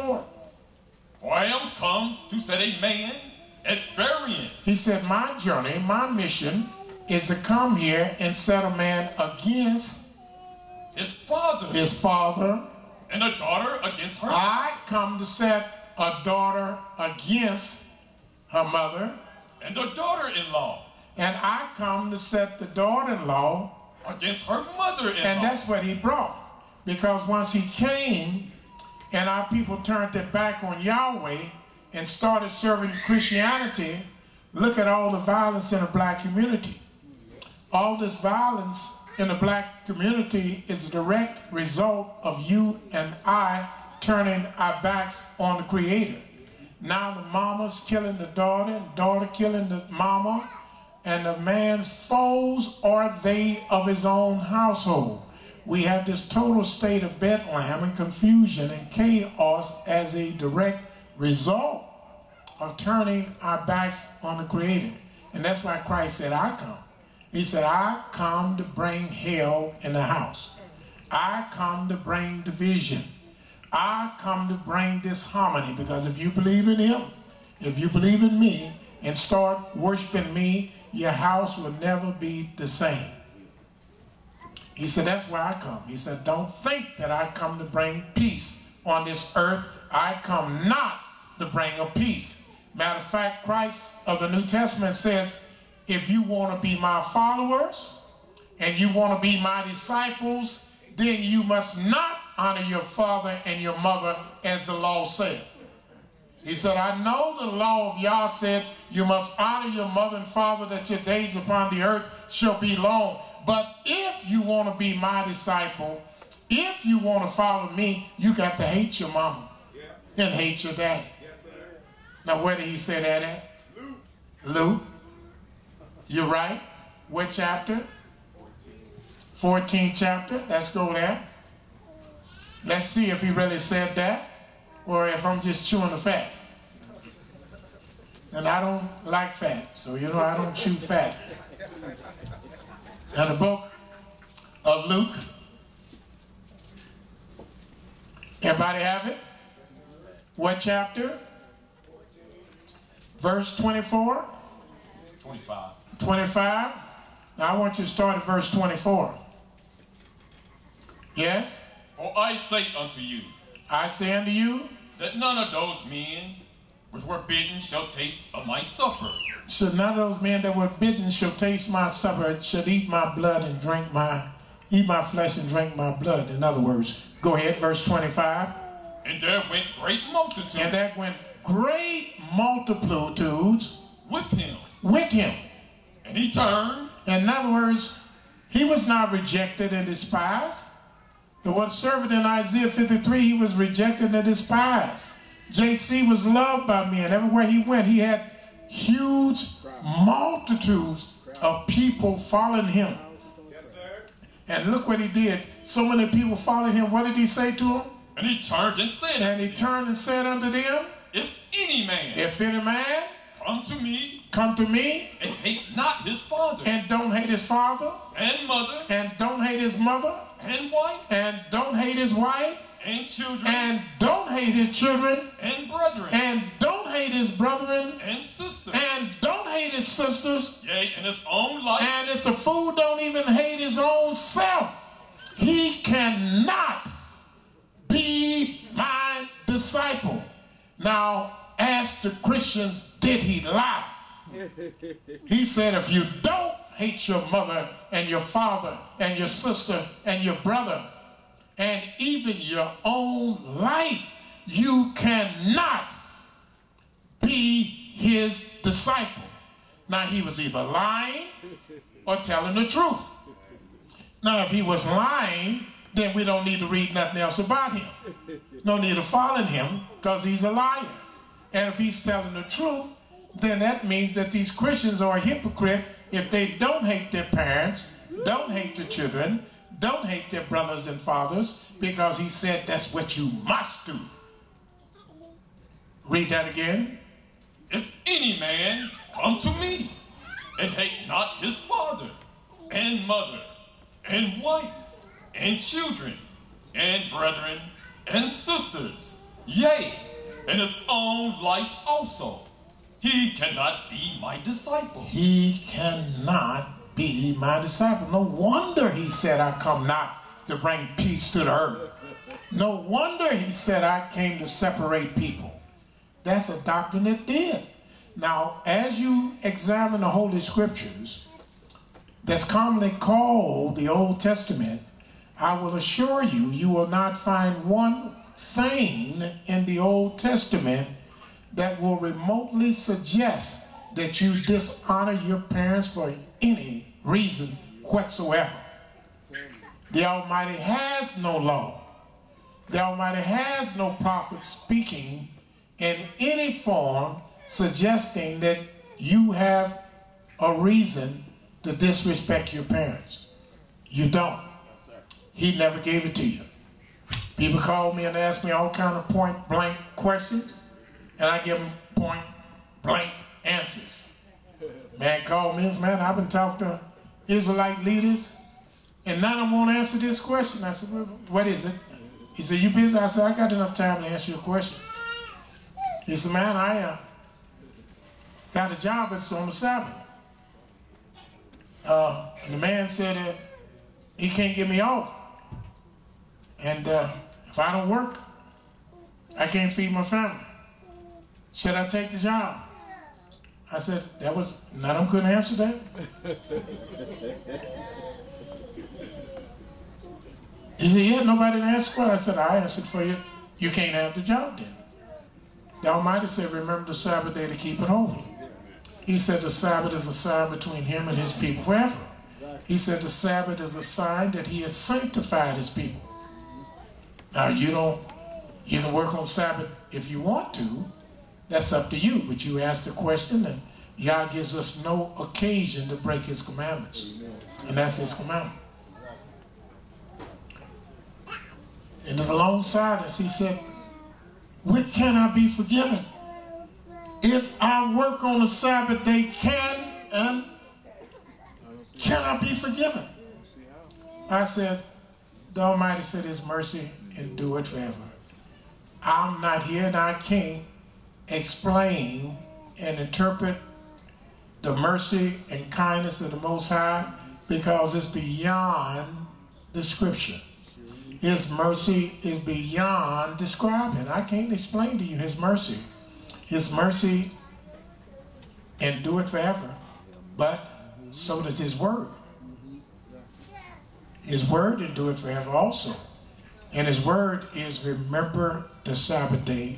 Lord? For I am come to set a man at variance. He said, my journey, my mission is to come here and set a man against his father. His father. And a daughter against her. I come to set a daughter against her mother. And a daughter-in-law. And I come to set the daughter-in-law against her mother-in-law. And that's what he brought. Because once he came and our people turned their back on Yahweh and started serving Christianity, look at all the violence in the black community. All this violence in the black community is a direct result of you and I turning our backs on the Creator. Now the mama's killing the daughter, and daughter killing the mama, and the man's foes are they of his own household. We have this total state of Bethlehem and confusion and chaos as a direct result of turning our backs on the Creator. And that's why Christ said, I come. He said, I come to bring hell in the house. I come to bring division. I come to bring disharmony, because if you believe in him, if you believe in me and start worshiping me, your house will never be the same. He said, that's why I come. He said, don't think that I come to bring peace on this earth. I come not to bring a peace. Matter of fact, Christ of the New Testament says, if you want to be my followers and you want to be my disciples, then you must not honor your father and your mother as the law said. He said, I know the law of Yah said you must honor your mother and father that your days upon the earth shall be long. But if you want to be my disciple, if you want to follow me, you got to hate your mama and hate your daddy. Yes, sir. Now where did he say that at? Luke. You're right. What chapter? 14th chapter. Let's go there. Let's see if he really said that, or if I'm just chewing the fat. And I don't like fat, so you know I don't chew fat. Now the book of Luke. Everybody have it? What chapter? Verse 24? 25. 25? Now I want you to start at verse 24. Yes? For I say unto you, I say unto you, that none of those men which were bidden shall taste of my supper. Should none of those men that were bidden shall taste my supper, should eat my blood and eat my flesh and drink my blood. In other words, go ahead, verse 25. And there went great multitudes. And there went great multitudes with him. With him. And he turned. In other words, he was not rejected and despised. The one servant in Isaiah 53, he was rejected and despised. JC was loved by me, and everywhere he went, he had huge multitudes of people following him. Yes, sir. And look what he did. So many people followed him. What did he say to them? And he turned and said. And he turned and said unto them, If any man come to me, and hate not his father, and don't hate his father, and mother, and don't hate his mother, and wife, and don't hate his wife, and children, and don't hate his children, and brethren, and don't hate his brethren, and sisters, and don't hate his sisters, yea, and his own life, and if the fool don't even hate his own self, he cannot be my disciple. Now, ask the Christians, did he lie? He said, if you don't hate your mother and your father and your sister and your brother and even your own life, you cannot be his disciple. Now, he was either lying or telling the truth. Now, if he was lying, then we don't need to read nothing else about him. No need to follow him, because he's a liar. And if he's telling the truth, then that means that these Christians are a hypocrite if they don't hate their parents, don't hate their children, don't hate their brothers and fathers, because he said that's what you must do. Read that again. If any man come to me and hate not his father and mother and wife and children and brethren and sisters yea, and his own life also. He cannot be my disciple. He cannot be my disciple. No wonder he said, I come not to bring peace to the earth. No wonder he said, I came to separate people. That's a doctrine that did. Now, as you examine the Holy Scriptures, that's commonly called the Old Testament, I will assure you, you will not find one thing in the Old Testament that will remotely suggest that you dishonor your parents for any reason whatsoever. The Almighty has no law. The Almighty has no prophet speaking in any form suggesting that you have a reason to disrespect your parents. You don't. He never gave it to you. People call me and ask me all kind of point-blank questions, and I give them point-blank answers. Man called me and said, man, I've been talking to Israelite leaders, and none of them won't answer this question. I said, well, what is it? He said, you busy? I said, I got enough time to answer your question. He said, man, I got a job that's on the Sabbath. And the man said he can't get me off. And if I don't work, I can't feed my family. Should I take the job? I said, none of them couldn't answer that. He said, yeah, nobody didn't answer for it. I said, I answered for you. You can't have the job then. The Almighty said, remember the Sabbath day to keep it holy. He said the Sabbath is a sign between him and his people forever. He said the Sabbath is a sign that he has sanctified his people. Now you can work on Sabbath if you want to. That's up to you. But you ask the question, and God gives us no occasion to break his commandments. And that's his commandment. And there's a long silence. He said, when can I be forgiven? If I work on the Sabbath day, can I be forgiven? I said, the Almighty said his mercy endureth forever. I'm not here and I can't explain and interpret the mercy and kindness of the Most High because it's beyond description. His mercy is beyond describing. I can't explain to you his mercy. His mercy endureth forever, but so does his word. His word endureth forever also. And his word is remember the Sabbath day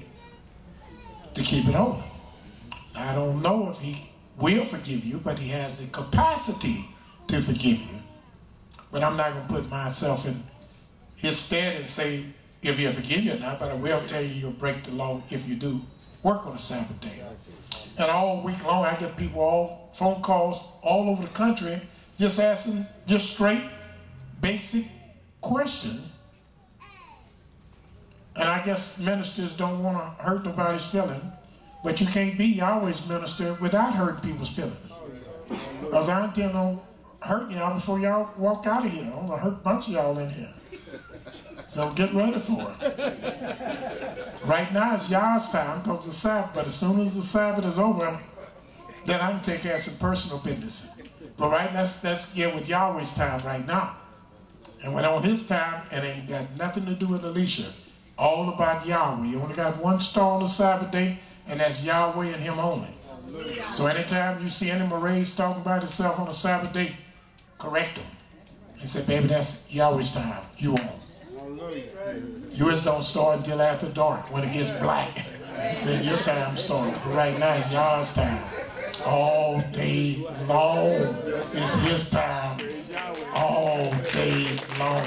to keep it holy. I don't know if he will forgive you, but he has the capacity to forgive you. But I'm not going to put myself in his stead and say if he'll forgive you or not, but I will tell you you'll break the law if you do work on the Sabbath day. And all week long I get people phone calls all over the country just asking just straight basic questions. And I guess ministers don't want to hurt nobody's feeling, but you can't be Yahweh's minister without hurting people's feelings. Because I intend on hurting y'all before y'all walk out of here. I'm going to hurt a bunch of y'all in here. So get ready for it. Right now it's Yah's time because it's Sabbath, but as soon as the Sabbath is over, then I can take care of some personal business. But right now, let's get with Yahweh's time right now. And when on his time, it ain't got nothing to do with Elesha. All about Yahweh. You only got one star on the Sabbath day, and that's Yahweh and him only. So anytime you see any Marays talking about himself on the Sabbath day, correct them. And say, baby, that's Yahweh's time. You won't. Yours don't start until after dark. When it gets black, then your time starts. But right now, it's Yah's time. All day long. It's his time. All day long.